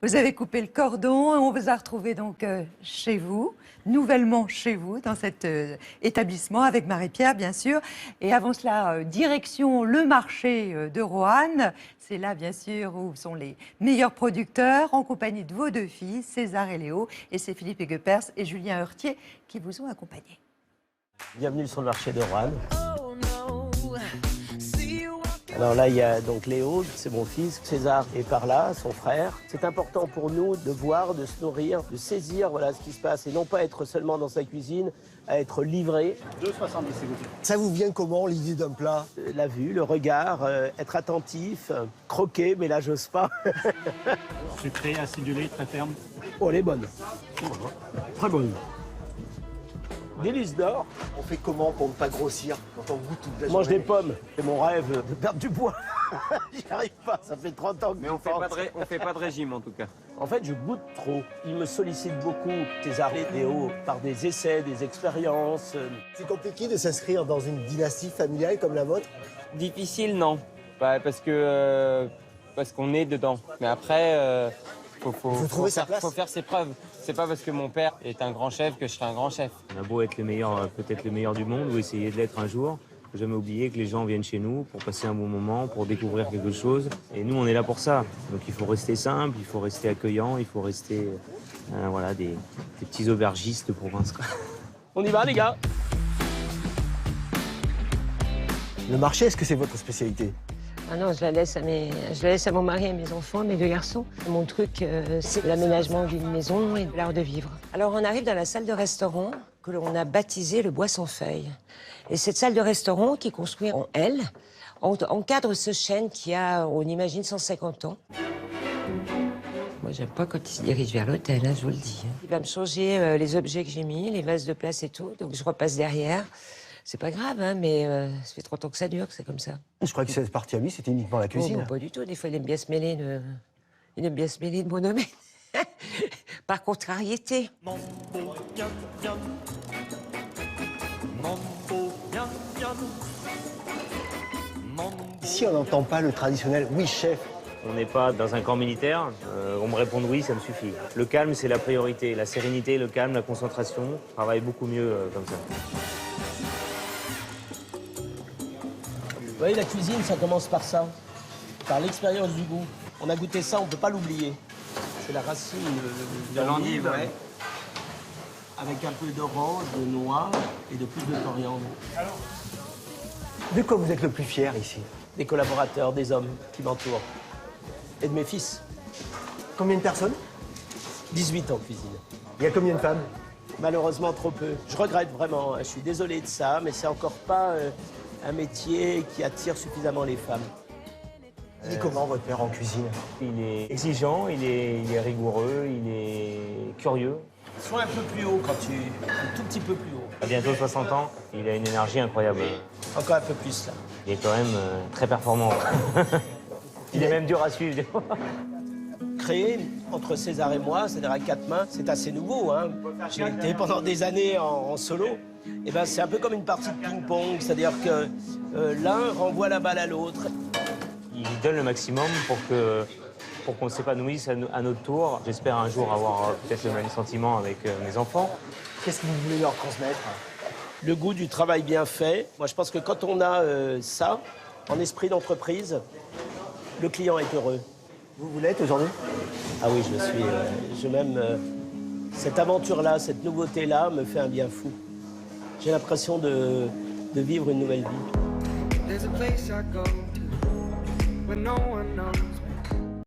Vous avez coupé le cordon et on vous a retrouvé donc chez vous, nouvellement chez vous, dans cet établissement avec Marie-Pierre, bien sûr. Et avant cela, direction le marché de Roanne. C'est là, bien sûr, où sont les meilleurs producteurs, en compagnie de vos deux filles, César et Léo. Et c'est Philippe Aiguepers et Julien Heurtier qui vous ont accompagnés. Bienvenue sur le marché de Roanne. Alors là, il y a donc Léo, c'est mon fils, César est par là, son frère. C'est important pour nous de voir, de se nourrir, de saisir voilà, ce qui se passe et non pas être seulement dans sa cuisine, à être livré. 2,70 s'il vous plaît. Ça vous vient comment, l'idée d'un plat? La vue, le regard, être attentif, croquer, mais là, j'ose pas. Sucré, acidulé, très ferme. Oh, elle est bonne. Très bonne. Délice d'or. On fait comment pour ne pas grossir quand on goûte toute la Mange journée? des pommes. C'est mon rêve de perdre du poids. J'y arrive pas, ça fait 30 ans que Mais on fait pas de régime en tout cas. En fait, je goûte trop. Il me sollicite beaucoup, César et Léo, par des essais, des expériences. C'est compliqué de s'inscrire dans une dynastie familiale comme la vôtre? Difficile, non. Parce qu'on est dedans. Mais après, Faut trouver sa place. faut faire ses preuves. C'est pas parce que mon père est un grand chef que je serai un grand chef. On a beau être le meilleur, peut-être le meilleur du monde ou essayer de l'être un jour, faut jamais oublier que les gens viennent chez nous pour passer un bon moment, pour découvrir quelque chose. Et nous, on est là pour ça. Donc il faut rester simple, il faut rester accueillant, il faut rester voilà, des petits aubergistes province. On y va, les gars. Le marché, est-ce que c'est votre spécialité? Ah non, je la laisse à mon mari et à mes enfants, mes deux garçons. Mon truc, c'est l'aménagement d'une maison et de l'art de vivre. Alors on arrive dans la salle de restaurant que l'on a baptisée le Bois sans feuilles. Et cette salle de restaurant, qui est construite en L, encadre ce chêne qui a, on imagine, 150 ans. Moi, j'aime pas quand il se dirige vers l'hôtel, hein, je vous le dis. Il va me changer les objets que j'ai mis, les vases de place et tout, donc je repasse derrière. C'est pas grave, hein, mais ça fait 30 ans que ça dure, que c'est comme ça. Je crois que cette partie à lui, c'était uniquement la Oh, cuisine. non, pas du tout. Des fois, il aime bien se mêler de mon domaine. Par contrariété. Ici, on n'entend pas le traditionnel « oui, chef ». On n'est pas dans un camp militaire, on me répond oui, ça me suffit. Le calme, c'est la priorité. La sérénité, le calme, la concentration, on travaille beaucoup mieux comme ça. Vous voyez, la cuisine, ça commence par ça, par l'expérience du goût. On a goûté ça, on ne peut pas l'oublier. C'est la racine De l'endive, ouais. Avec un peu d'orange, de noix et de plus de coriandre. De quoi vous êtes le plus fier ici? Des collaborateurs, des hommes qui m'entourent. Et de mes fils. Combien de personnes? 18 ans de cuisine. Il y a combien de femmes? Malheureusement, trop peu. Je regrette vraiment, hein. Je suis désolé de ça, mais c'est encore pas un métier qui attire suffisamment les femmes. Il est comment, votre père, en cuisine? Il est exigeant, il est rigoureux, il est curieux. Sois un peu plus haut quand tu... Un tout petit peu plus haut. À bientôt 60 ans, il a une énergie incroyable. Encore un peu plus, là. Il est quand même très performant. Il est même dur à suivre. Créer entre César et moi, c'est-à-dire à quatre mains, c'est assez nouveau, hein. J'ai été pendant des années en solo. Et ben, c'est un peu comme une partie de ping-pong, c'est-à-dire que l'un renvoie la balle à l'autre. Il donne le maximum pour qu'on s'épanouisse à notre tour. J'espère un jour avoir peut-être le même sentiment avec mes enfants. Qu'est-ce que vous voulez leur transmettre? Le goût du travail bien fait. Moi, je pense que quand on a ça, en esprit d'entreprise, le client est heureux. Vous l'êtes aujourd'hui? Ah oui, je suis. Je m'aime. Cette aventure-là, cette nouveauté-là me fait un bien fou. J'ai l'impression de vivre une nouvelle vie. There's a place I go to when no one knows